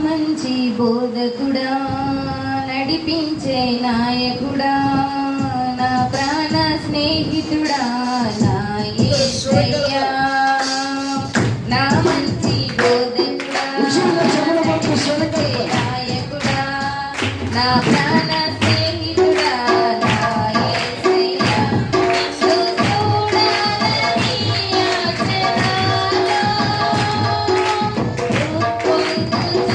మంచి బోధకుడా, నడిపించే నాయకుడా, నా ప్రాణ స్నేహితుడా, నా యేసయ్యా. నా మంచి బోధకుడా, నడిపించే నాయకుడా, నా ప్రాణ స్నేహితుడా, నా యేసయ్యా. చూడాలని ఆశనాలో ఉప్పొంగుచున్నదయ్యా.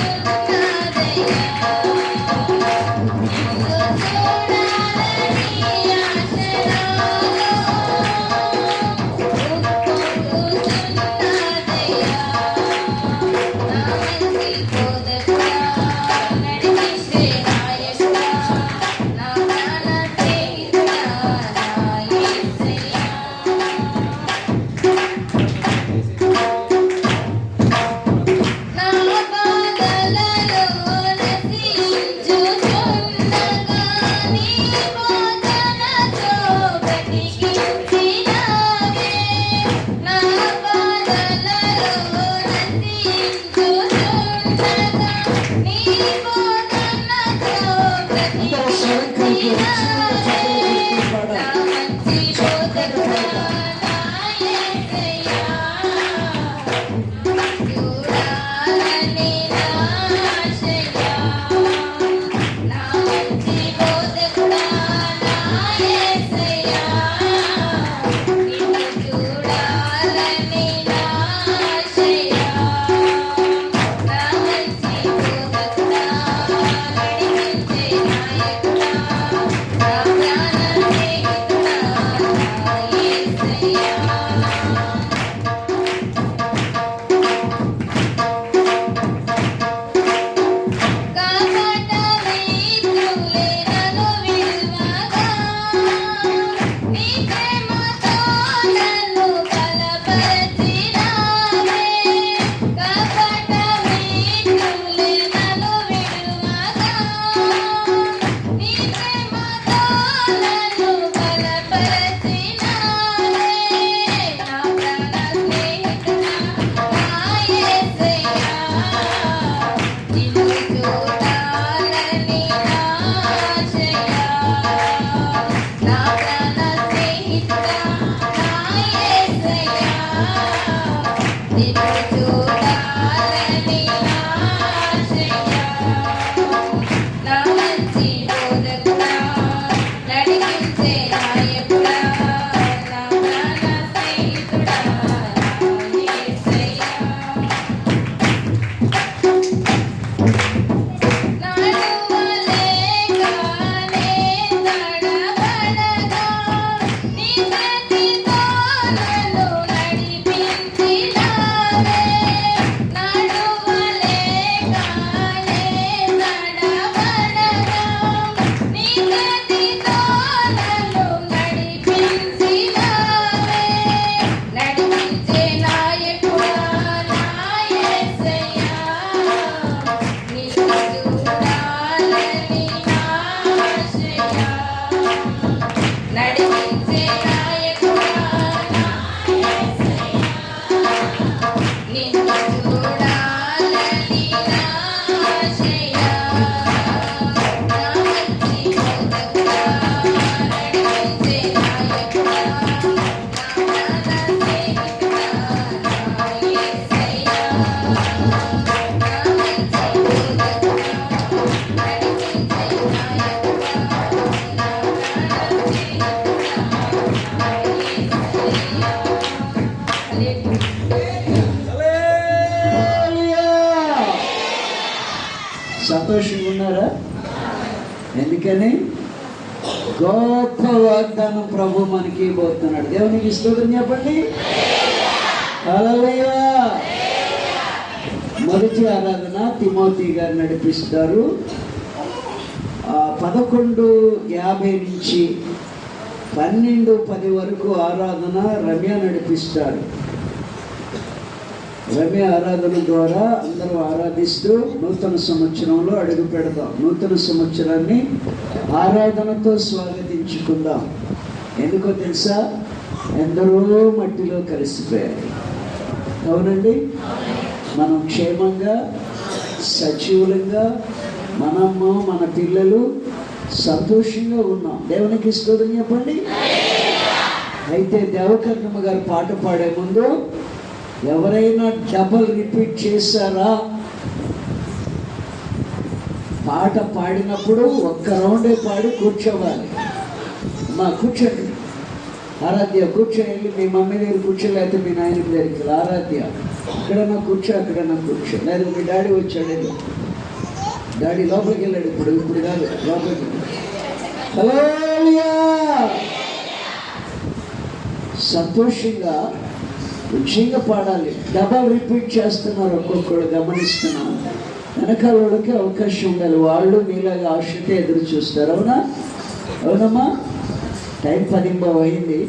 సంతోషంగా ఉన్నారా? ఎందుకని గొప్ప వాగ్దానం ప్రభు మనకి పోతున్నాడు. దేవునికి స్తోత్రం చెప్పండి. హల్లెలూయా. మొదటి ఆరాధన తిమోతి గారు నడిపిస్తారు. 11:50 నుంచి 12:10 వరకు ఆరాధన రమ్య నడిపిస్తారు. రమ్య ఆరాధన ద్వారా అందరూ ఆరాధిస్తూ నూతన సంవత్సరంలో అడుగు పెడదాం. నూతన సంవత్సరాన్ని ఆరాధనతో స్వాగతించుకుందాం. ఎందుకో తెలుసా? ఎందరో మట్టిలో కలిసిపోయారు. అవునండి. మనం క్షేమంగా సజీవులంగా మనమ్మ మన పిల్లలు సంతోషంగా ఉన్నాం. దేవునికి స్తోత్రం చెప్పండి. అయితే దేవకర్ణమ్మ గారు పాట పాడే ముందు ఎవరైనా డబల్ రిపీట్ చేశారా? పాట పాడినప్పుడు ఒక్క రౌండే పాడి కూర్చోవాలి. మా కూర్చోండి, ఆరాధ్య కూర్చొని, మీ మమ్మీ దగ్గర కూర్చోలేకపోతే మీ నాయన దగ్గరికి ఆరాధ్య ఇక్కడన్నా కూర్చో, అక్కడన్నా కూర్చో. లేదు మీ డాడీ వచ్చాడు, డాడీ లోపలికి వెళ్ళాడు, ఇప్పుడు కాదు లోపలికి. హల్లెలూయా. సంతోషంగా రుచిగా పాడాలి. డబల్ రిపీట్ చేస్తున్నారు ఒక్కొక్కడు, గమనిస్తున్నాను. వెనకాల వాళ్ళకి అవకాశం ఉండాలి. వాళ్ళు మీలాగా ఆశతో ఎదురు చూస్తారు. అవునా? అవునమ్మా. టైం 10 అయింది.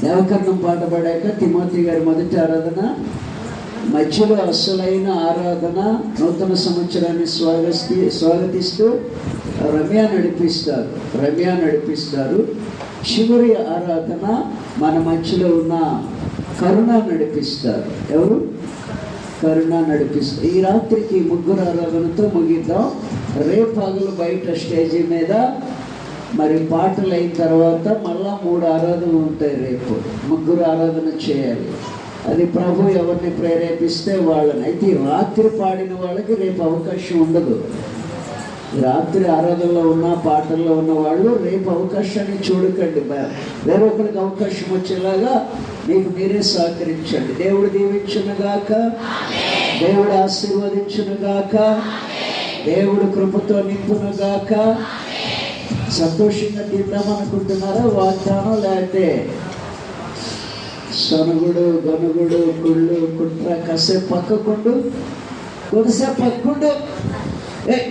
దేవకర్ణం పాట పాడాక తిమోతి గారి మొదటి ఆరాధన, మధ్యలో అసలైన ఆరాధన, నూతన సంవత్సరాన్ని స్వాగతిస్తూ రమ్య నడిపిస్తారు. చివరి ఆరాధన మన మధ్యలో ఉన్న కరుణ నడిపిస్తారు. ఎవరు? కరుణ నడిపిస్తారు. ఈ రాత్రికి 3 ఆరాధనతో ముగిద్దాం. రేపు పగలు బయట స్టేజీ మీద మరి పాటలు అయిన తర్వాత మళ్ళా 3 ఆరాధనలు ఉంటాయి. రేపు 3 ఆరాధన చేయాలి. అది ప్రభు ఎవరిని ప్రేరేపిస్తే వాళ్ళని. అయితే రాత్రి పాడిన వాళ్ళకి రేపు అవకాశం ఉండదు. రాత్రి ఆరాధనలో ఉన్న పాటల్లో ఉన్న వాళ్ళు రేపు అవకాశాన్ని చూడకండి. వేరొకరికి అవకాశం వచ్చేలాగా మీకు మీరే సహకరించండి. దేవుడు దీవించునుగాక, దేవుడు ఆశీర్వదించునుగాక, దేవుడు కృపతో నింపునుగాక. సంతోషంగా తిందామనుకుంటున్నారా? వాగ్దానం లేకపోతే సనుగుడు, గనుగుడు, కుళ్ళు, కుట్ర, కాసేపు పక్కకుండు, కొద్దిసేపు పక్కకుండు.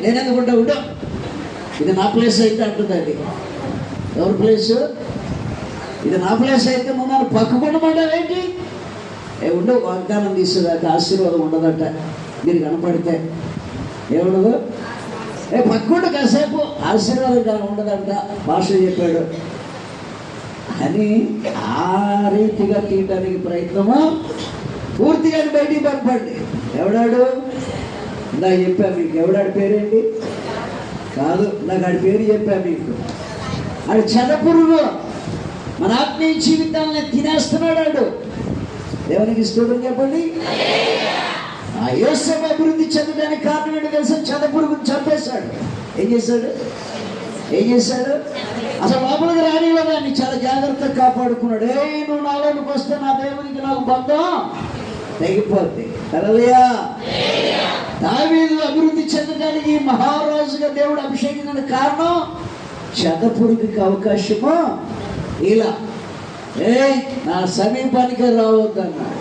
నేనెందుకుంటా ఉండు, ఇది నా ప్లేస్ అయితే అంటుంది. అది ఎవరి ప్లేసు? ఇది నా ప్లేస్ అయితే మమ్మల్ని పక్కకుండమంటావేంటి? ఉండు, వాగ్దానం తీసేదాకా ఆశీర్వాదం ఉండదట. మీరు కనపడితే ఏముండదు. పక్కకుండు కాసేపు, ఆశీర్వాదం ఉండదంట. భాష చెప్పాడు అని ఆ రీతిగా తీయడానికి ప్రయత్నము పూర్తిగా బయటికి పంపండి. ఎవడాడు? నాకు చెప్పా మీకు. ఎవడాడి పేరేంటి? కాదు, నాకు ఆడి పేరు చెప్పా మీకు. ఆడు చెదపురుగు, మన ఆత్మీయ జీవితాన్ని తినేస్తున్నాడు. దేవునికి స్తోత్రం చెప్పండి. ఆ యోసేపు అభివృద్ధి చెందడానికి కారణం ఏంటో తెలుసా? చెదపురుగుని చంపేశాడు. ఏం చేశాడు? అసలు లోపలికి రానివ్వదాన్ని చాలా జాగ్రత్తగా కాపాడుకున్నాడు. నువ్వు నాలోనికి వస్తే నా దేవునికి నాకు బంధం తెగిపోద్ది. హల్లెలూయా. దావీదు అభివృద్ధి చెందడానికి మహారాజుగా దేవుడు అభిషేకించడానికి కారణం చెదపురుగుకి అవకాశము ఇలా. నా సమీపానికి రావద్దన్నాడు.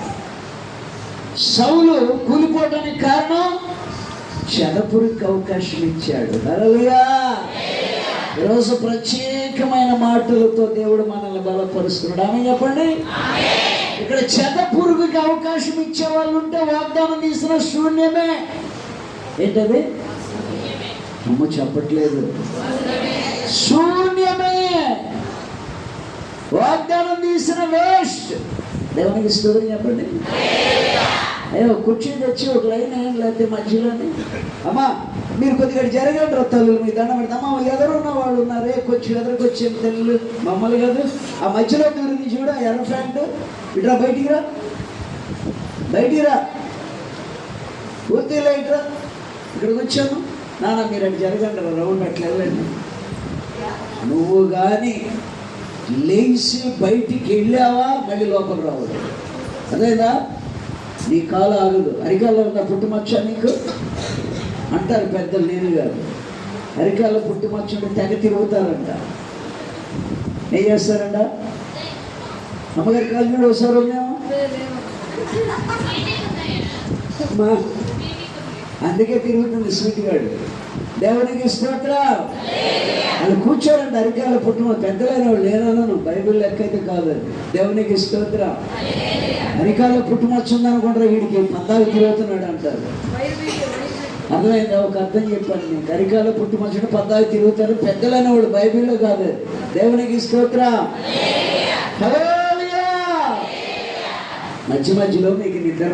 సౌలు కూలిపోవడానికి కారణం చెదపురుగుకి అవకాశం ఇచ్చాడు. హల్లెలూయా. ఈరోజు ప్రత్యేకమైన మాటలతో దేవుడు మనల్ని బలపరుస్తున్నాడు. ఆమె చెప్పండి. ఇక్కడ చెదపురుగుకి అవకాశం ఇచ్చే వాళ్ళు ఉంటే వాగ్దానం తీసిన శూన్యమే. ఏంటది? అమ్మ చెప్పట్లేదు. శూన్యమే. వాగ్దానం తీసిన వేస్ట్. దేవునికి స్తోత్రం చెప్పండి. అయ్యో కుర్చీ తెచ్చి ఒక లైన్ ఏం లేకపోతే మధ్యలోనే, అమ్మా మీరు కొద్దిగా జరగండి తల్లులు, మీ దండం పెడతా. అమ్మ ఎదురున్న వాళ్ళు ఉన్నారే, కొంచెం ఎదురుకొచ్చే తల్లులు మమ్మల్ని కాదు. ఆ మధ్యలో దూరం చూడ ఎర్ర ప్యాంటు, ఇట్రా బయటికి రా, పూర్తి లైట్రా, ఇక్కడికి వచ్చాను. నాన్న మీరు అటు జరగండి, రౌండ్ అట్లా వెళ్ళండి. నువ్వు కానీ లేచి బయటికి వెళ్ళావా మళ్ళీ లోపల రావద్దు. అదేనా? నీ కాలు ఆగదు. అరికాల్లో ఉన్న పుట్టుమచ్చ నీకు అంటారు పెద్దలు, నేను కాదు. అరికాల్లో పుట్టుమచ్చ ఉంటే తెగ తిరుగుతారంట. ఏం చేస్తారంట? అమ్మగారి కాలు కూడా ఒకసారి ఉన్నాము. అందుకే తిరుగుతుంది స్వీట్ గాడు. దేవునికి స్తోత్రం. వాళ్ళు కూర్చోరంట అరికాల పుట్టుమ. పెద్దలైన వాళ్ళు లేనను బైబిల్ లెక్క అయితే కాదు. దేవునికి స్తోత్రం. అరికాల పుట్టుమచ్చుందనుకుంటారు, వీడికి పందాలు తిరుగుతున్నాడు అంటారు. అర్థమైందా? ఒక అర్థం చెప్పాను నేను. అరికాల పుట్టుమచ్చుడు పందాలు తిరుగుతారు. పెద్దలైన వాళ్ళు బైబిల్లో కాదు. దేవునికి స్తోత్రం. హల్లెలూయా. మధ్య మధ్యలో మీకు నిద్ర